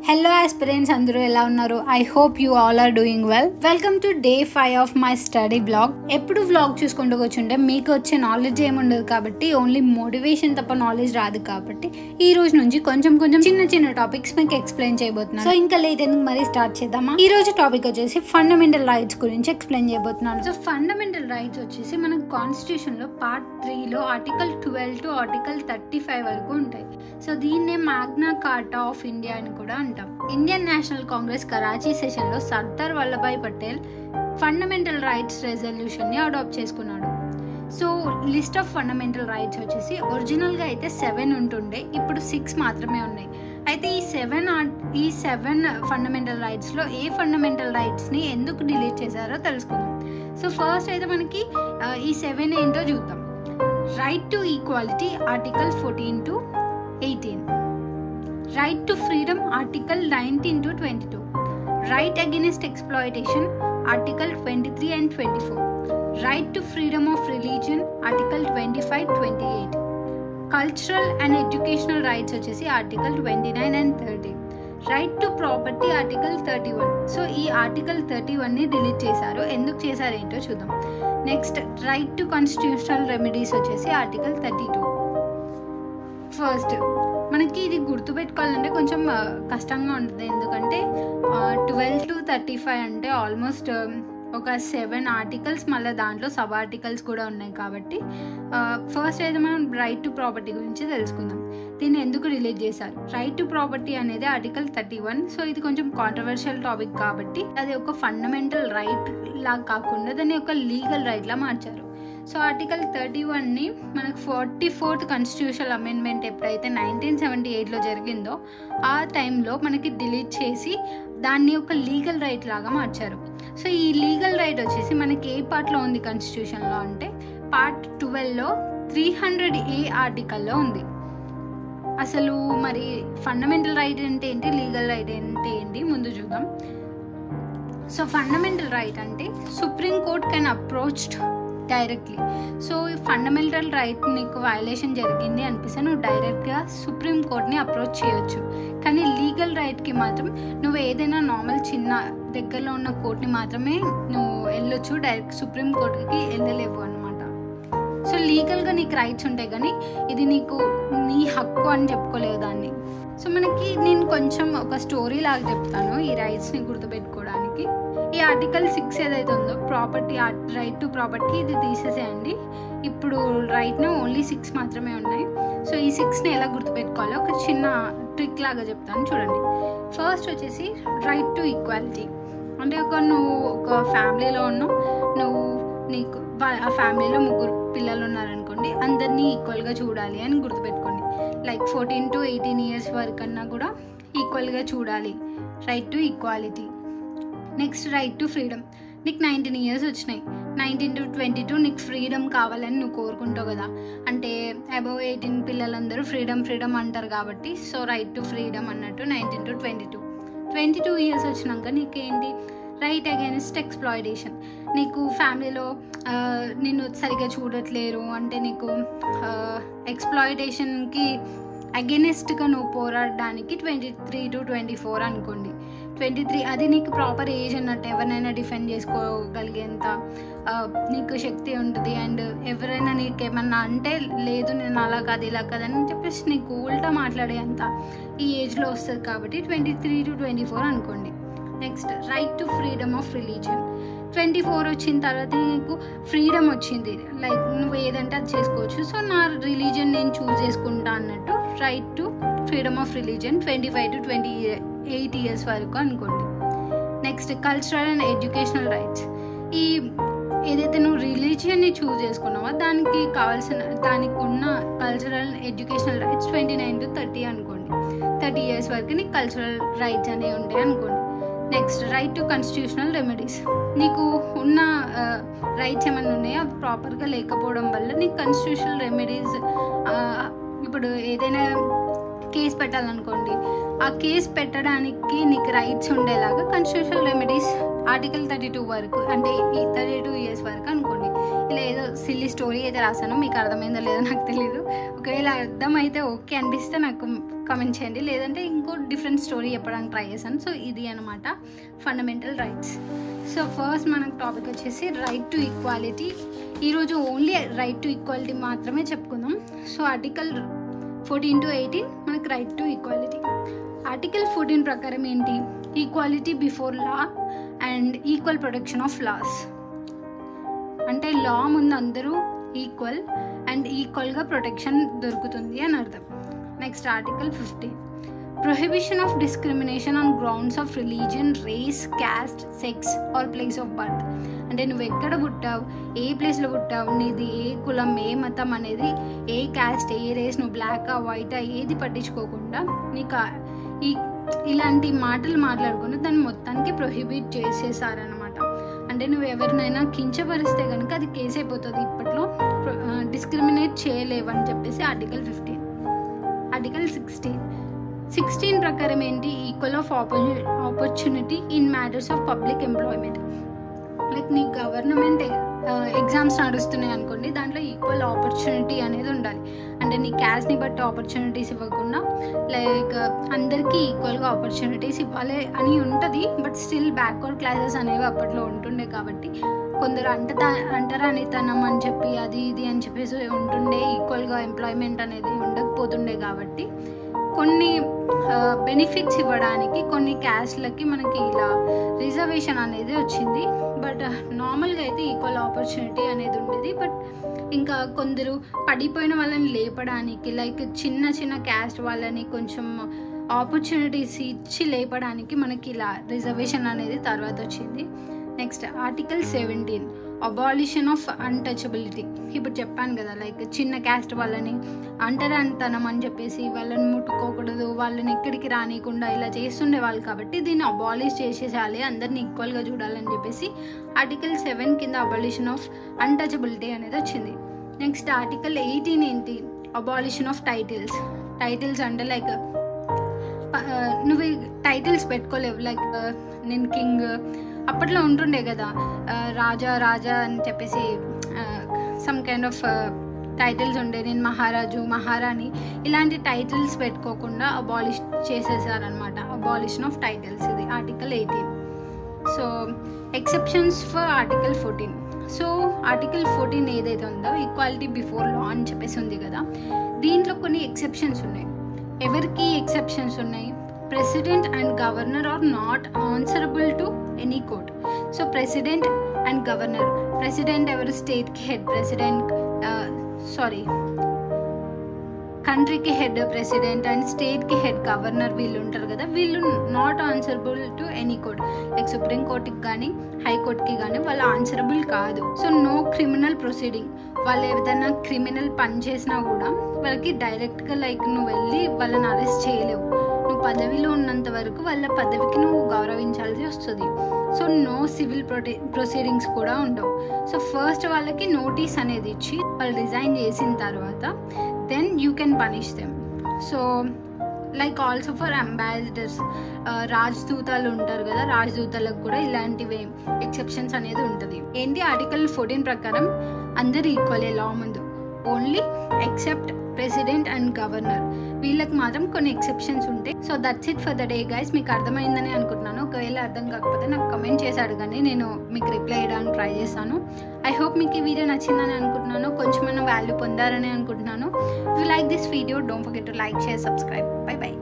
Hello aspirants, అందరూ ఎలా ఉన్నారు? I hope you all are doing well. Welcome to day 5 of my study blog. ఎప్పుడు vlog చూసుకుంటూ కూర్చుంటే మీకు వచ్చే నాలెడ్జ్ ఏముండదు కాబట్టి, ఓన్లీ మోటివేషన్ తప్ప నాలెడ్జ్ రాదు కాబట్టి ఈ రోజు నుంచి కొంచెం చిన్న చిన్న టాపిక్స్ మీకు ఎక్స్ప్లెయిన్ చేయబోతున్నాను. సో ఇంకా లేట్ ఎందుకు మరి స్టార్ట్ చేద్దామా? ఈ రోజు టాపిక్ వచ్చేసి ఫండమెంటల్ రైట్స్ గురించి ఎక్స్ప్లెయిన్ చేయబోతున్నాను. సో ఫండమెంటల్ రైట్స్ వచ్చేసి మన కాన్స్టిట్యూషన్ లో పార్ట్ 3లో ఆర్టికల్ 12 టు ఆర్టికల్ 35 వరకు ఉంటాయి. సో దీన్నే మ్యాగ్నా కార్టా ఆఫ్ ఇండియా అని కూడా అంటాం. Indian National Congress Karachi session లో Sardar Vallabhbhai Patel fundamental rights resolution ని అడాప్ట్ చేసుకున్నాడు. So list of fundamental rights వచ్చేసి ఒరిజినల్ గా అయితే 7 ఉంటుండే, ఇప్పుడు 6 మాత్రమే ఉన్నాయి. అయితే ఈ సెవెన్ ఫండమెంటల్ రైట్స్ లో ఏ ఫండమెంటల్ రైట్స్ ని ఎందుకు డిలీట్ చేశారో తెలుసుకుందాం. సో ఫస్ట్ అయితే మనకి ఈ 7 ఏంటో చూద్దాం. Right to equality article 14 to 18, right to freedom article 19 to 22, right against exploitation article 23 and 24, right to freedom of religion article 25 28, cultural and educational rights వచ్చేసి article 29 and 30, right to property article 31. So ఈ article 31 ని delete చేశారు. ఎందుకు చేశారు ఏంటో చూద్దాం. Next right to constitutional remedies వచ్చేసి article 32. First మనకి ఇది గుర్తుపెట్టుకోవాలంటే కొంచెం కష్టంగా ఉంటుంది, ఎందుకంటే 12 to 35 అంటే ఆల్మోస్ట్ ఒక 7 ఆర్టికల్స్, మళ్ళీ దాంట్లో సబ్ ఆర్టికల్స్ కూడా ఉన్నాయి కాబట్టి ఫస్ట్ అయితే మనం రైట్ టు ప్రాపర్టీ గురించి తెలుసుకుందాం. దీన్ని ఎందుకు రిలీజ్ చేశారు? రైట్ టు ప్రాపర్టీ అనేది ఆర్టికల్ 31. సో ఇది కొంచెం కాంట్రవర్షియల్ టాపిక్ కాబట్టి అది ఒక ఫండమెంటల్ రైట్ లా కాకుండా దాన్ని ఒక లీగల్ రైట్ లా మార్చారు. సో ఆర్టికల్ 31ని మనకు 44th కాన్స్టిట్యూషనల్ అమెండ్మెంట్ ఎప్పుడైతే 1978లో జరిగిందో ఆ టైంలో మనకి డిలీట్ చేసి దాన్ని ఒక లీగల్ రైట్ లాగా మార్చారు. సో ఈ లీగల్ రైట్ వచ్చేసి మనకి ఏ పార్ట్లో ఉంది కాన్స్టిట్యూషన్లో అంటే పార్ట్ 12లో 300A ఆర్టికల్లో ఉంది. అసలు మరి ఫండమెంటల్ రైట్ అంటే ఏంటి, లీగల్ రైట్ అంటే ఏంటి ముందు చూద్దాం. సో ఫండమెంటల్ రైట్ అంటే supreme court can approached directly. So ఈ ఫండమెంటల్ రైట్ నీకు వయలేషన్ జరిగింది అనిపిస్తే నువ్వు డైరెక్ట్గా సుప్రీం కోర్ట్ని అప్రోచ్ చేయొచ్చు. కానీ లీగల్ రైట్కి మాత్రం నువ్వు ఏదైనా నార్మల్ చిన్న దగ్గరలో ఉన్న కోర్ట్ని మాత్రమే నువ్వు వెళ్ళొచ్చు, డైరెక్ట్ సుప్రీం కోర్టుకి వెళ్ళలేవు అనమాట. సో లీగల్గా నీకు రైట్స్ ఉంటాయి కానీ ఇది నీకు నీ హక్కు అని చెప్పుకోలేవు దాన్ని. సో మనకి నేను కొంచెం ఒక స్టోరీ లాగా చెప్తాను ఈ రైట్స్ని గుర్తుపెట్టుకోవడానికి. ఈ ఆర్టికల్ 6 ఏదైతే ఉందో ప్రాపర్టీ, రైట్ టు ప్రాపర్టీ, ఇది తీసేసేయండి. ఇప్పుడు రైట్ను ఓన్లీ 6 మాత్రమే ఉన్నాయి. సో ఈ 6ని ఎలా గుర్తుపెట్టుకోవాలో ఒక చిన్న ట్రిక్ లాగా చెప్తాను చూడండి. ఫస్ట్ వచ్చేసి రైట్ టు ఈక్వాలిటీ అంటే నువ్వు ఒక ఫ్యామిలీలో ఉన్నావు, నీకు ఆ ఫ్యామిలీలో 3 పిల్లలు ఉన్నారనుకోండి, అందరినీ ఈక్వల్గా చూడాలి అని గుర్తుపెట్టుకోండి. లైక్ 14 to 18 years వరకు అన్నా కూడా ఈక్వల్గా చూడాలి. Right to equality. Next right to freedom. నీకు 19 years వచ్చినాయి, 19 to 22 నీకు ఫ్రీడమ్ కావాలని నువ్వు కోరుకుంటావు కదా, అంటే అబవ్ 18 పిల్లలందరూ ఫ్రీడమ్ అంటారు కాబట్టి సో రైట్ టు ఫ్రీడమ్ అన్నట్టు 19 to 22 years వచ్చినాక నీకేంటి రైట్ అగైన్స్ట్ ఎక్స్ప్లాయిటేషన్. నీకు ఫ్యామిలీలో నిన్ను సరిగ్గా చూడట్లేరు అంటే నీకు ఎక్స్ప్లాయిటేషన్కి అగెనిస్ట్గా నువ్వు పోరాడడానికి 23 to 24 అనుకోండి. 23 అది నీకు ప్రాపర్ ఏజ్ అన్నట్టు, ఎవరినైనా డిఫెండ్ చేసుకోగలిగేంత నీకు శక్తి ఉంటుంది. అండ్ ఎవరైనా నీకేమన్నా అంటే లేదు నేను అలా కాదు ఇలా కాదని చెప్పేసి నీకు ఉల్టా మాట్లాడేంత ఈ ఏజ్లో వస్తుంది కాబట్టి 23 to 24 అనుకోండి. Next right to freedom of religion. 24 వచ్చిన తర్వాత నీకు ఫ్రీడమ్ వచ్చింది, లైక్ నువ్వు ఏదంటే అది చేసుకోవచ్చు. సో నా రిలీజియన్ నేను చూస్ చేసుకుంటా అన్నట్టు right to freedom of religion 25 to 28 years వరకు అనుకోండి. Next cultural and educational rights. ఈ ఏదైతే నువ్వు రిలీజియన్ని చూస్ చేసుకున్నావో దానికి ఉన్న cultural and educational rights 29 to 30 అనుకోండి. 30 years వరకు నీకు కల్చరల్ రైట్స్ అనేవి ఉంటాయి అనుకోండి. Next right to constitutional remedies. నీకు ఉన్న రైట్స్ ఏమైనా ఉన్నాయో అవి ప్రాపర్గా లేకపోవడం వల్ల నీకు కాన్స్టిట్యూషనల్ రెమెడీస్, ఇప్పుడు ఏదైనా కేసు పెట్టాలనుకోండి, ఆ కేసు పెట్టడానికి నీకు రైట్స్ ఉండేలాగా కాన్స్టిట్యూషనల్ రెమెడీస్ ఆర్టికల్ 32 వరకు, అంటే ఈ 32 years వరకు అనుకోండి. ఇలా ఏదో సిల్లీ స్టోరీ అయితే రాశాను, మీకు అర్థమైందో లేదో నాకు తెలీదు. ఒకవేళ అర్థమైతే ఓకే అనిపిస్తే నాకు కామెంట్ చేయండి, లేదంటే ఇంకో డిఫరెంట్ స్టోరీ చెప్పడానికి ట్రై చేశాను. సో ఇది అనమాట ఫండమెంటల్ రైట్స్. సో ఫస్ట్ మనకు టాపిక్ వచ్చేసి రైట్ టు ఈక్వాలిటీ. ఈరోజు ఓన్లీ రైట్ టు ఈక్వాలిటీ మాత్రమే చెప్పుకుందాం. సో ఆర్టికల్ 14 to 18 మనకు రైట్ టు ఈక్వాలిటీ. ఆర్టికల్ 14 ప్రకారం ఏంటి? Equality before law and equal protection of laws. అంటే లా ముందు అందరూ ఈక్వల్ అండ్ ఈక్వల్గా ప్రొటెక్షన్ దొరుకుతుంది అని అర్థం. Next article 15 prohibition of discrimination on grounds of religion, race, caste, sex or place of birth. అంటే నువ్వు ఎక్కడ పుట్టావు, ఏ ప్లేస్లో పుట్టావు, నీది ఏ కులం, ఏ మతం అనేది, ఏ క్యాస్ట్, ఏ రేస్, నువ్వు బ్లాకా వైటా ఏది పట్టించుకోకుండా నీకు ఇలాంటి మాటలు మాట్లాడుకుంటూ దాన్ని మొత్తానికి ప్రొహిబిట్ చేసేసారనమాట. అంటే నువ్వు ఎవరినైనా కించపరిస్తే కనుక అది కేసు అయిపోతుంది. ఇప్పట్లో డిస్క్రిమినేట్ చేయలేవని చెప్పేసి ఆర్టికల్ 15. ఆర్టికల్ 16 ప్రకారం ఏంటి? Equal of opportunity in matters of public employment. Like నీ గవర్నమెంట్ ఎగ్జామ్స్ నడుస్తున్నాయి అనుకోండి, దాంట్లో ఈక్వల్ ఆపర్చునిటీ అనేది ఉండాలి. అంటే నీ క్యాస్ట్ని బట్టి ఆపర్చునిటీస్ ఇవ్వకుండా లైక్ అందరికీ ఈక్వల్గా ఆపర్చునిటీస్ ఇవ్వాలి అని ఉంటుంది. బట్ స్టిల్ బ్యాక్వర్డ్ క్లాసెస్ అనేవి అప్పట్లో ఉంటుండే కాబట్టి కొందరు అంటరానితనం అని చెప్పి అది ఇది అని చెప్పేసి ఉంటుండే, ఈక్వల్గా ఎంప్లాయ్మెంట్ అనేది ఉండకపోతుండే. కాబట్టి కొన్ని బెనిఫిట్స్ ఇవ్వడానికి కొన్ని క్యాస్ట్లకి మనకి ఇలా రిజర్వేషన్ అనేది వచ్చింది. బట్ నార్మల్గా అయితే ఈక్వల్ ఆపర్చునిటీ అనేది ఉండేది. బట్ ఇంకా కొందరు పడిపోయిన వాళ్ళని లేపడానికి, లైక్ చిన్న చిన్న క్యాస్ట్ వాళ్ళని కొంచెం ఆపర్చునిటీస్ ఇచ్చి లేపడానికి మనకి ఇలా రిజర్వేషన్ అనేది తర్వాత వచ్చింది. Next article 17 abolition of untouchability. ఇప్పుడు చెప్పాను కదా, లైక్ చిన్న క్యాస్ట్ వాళ్ళని అంటరానితనం అని చెప్పేసి వాళ్ళని ముట్టుకోకూడదు, వాళ్ళని ఎక్కడికి రానియకుండా ఇలా చేస్తుండే వాళ్ళు. కాబట్టి దీన్ని అబాలిష్ చేసేసాలి, అందరిని ఈక్వల్గా చూడాలని చెప్పేసి ఆర్టికల్ 7 కింద అబాలిషన్ ఆఫ్ అన్టచబిలిటీ అనేది వచ్చింది. నెక్స్ట్ ఆర్టికల్ 18 ఏంటి? Abolition of titles. టైటిల్స్ అంటే లైక్ నువ్వు టైటిల్స్ పెట్టుకోలేవు. లైక్ నేను కింగ్ అప్పట్లో ఉంటుండే కదా, రాజా అని చెప్పేసి సమ్ కైండ్ ఆఫ్ టైటిల్స్ ఉండే. నేను మహారాజు, మహారాణి ఇలాంటి టైటిల్స్ పెట్టుకోకుండా అబాలిష్ చేసేసారనమాట. అబాలిషన్ ఆఫ్ టైటిల్స్ ఇది article 18. So exceptions for article 14. So article 14 ఏదైతే ఉందో ఈక్వాలిటీ బిఫోర్ లా అని చెప్పేసి ఉంది కదా, దీంట్లో కొన్ని ఎక్సెప్షన్స్ ఉన్నాయి. ఎవరికి ఎక్సెప్షన్స్ ఉన్నాయి? President and governor are not answerable to any court. So president and governor, president ఎవరు? స్టేట్కి హెడ్ ప్రెసిడెంట్, కంట్రీకి హెడ్ ప్రెసిడెంట్ అండ్ స్టేట్కి హెడ్ గవర్నర్, వీళ్ళు ఉంటారు కదా, వీళ్ళు not answerable to any court. Like supreme కోర్టుకి కానీ హైకోర్టుకి కానీ వాళ్ళు ఆన్సరబుల్ కాదు. So no criminal proceeding. వాళ్ళు ఏదైనా క్రిమినల్ పని చేసినా కూడా వాళ్ళకి డైరెక్ట్గా లైక్ నువ్వు వెళ్ళి వాళ్ళని అరెస్ట్ చేయలేవు. నువ్వు పదవిలో ఉన్నంత వరకు వాళ్ళ పదవికి నువ్వు గౌరవించాల్సి వస్తుంది. సో నో సివిల్ ప్రొసీడింగ్స్ కూడా ఉండవు. సో ఫస్ట్ వాళ్ళకి నోటీస్ అనేది ఇచ్చి వాళ్ళు రిజైన్ చేసిన తర్వాత then you can punish them. So like also for ambassadors, రాజదూతలు ఉంటారు కదా, రాజదూతలకు కూడా ఇలాంటివి ఎక్సెప్షన్స్ అనేది ఉంటుంది. ఏంటి? ఆర్టికల్ 14 ప్రకారం అందరు ఈక్వలే లా ముందు, only except president and governor, వీళ్ళకి మాత్రం కొన్ని ఎక్సెప్షన్స్ ఉంటాయి. So that's it for the day guys. మీకు అర్థమైందని అనుకుంటున్నాను. ఒకవేళ అర్థం కాకపోతే నాకు కమెంట్ చేసి అడగండి, నేను మీకు రిప్లై చేయడానికి ట్రై చేస్తాను. ఐ హోప్ మీకు ఈ వీడియో నచ్చిందని అనుకుంటున్నాను, కొంచెమైనా వాల్యూ పొందారని అనుకుంటున్నాను. If you like this video don't forget to like, share, subscribe. By by.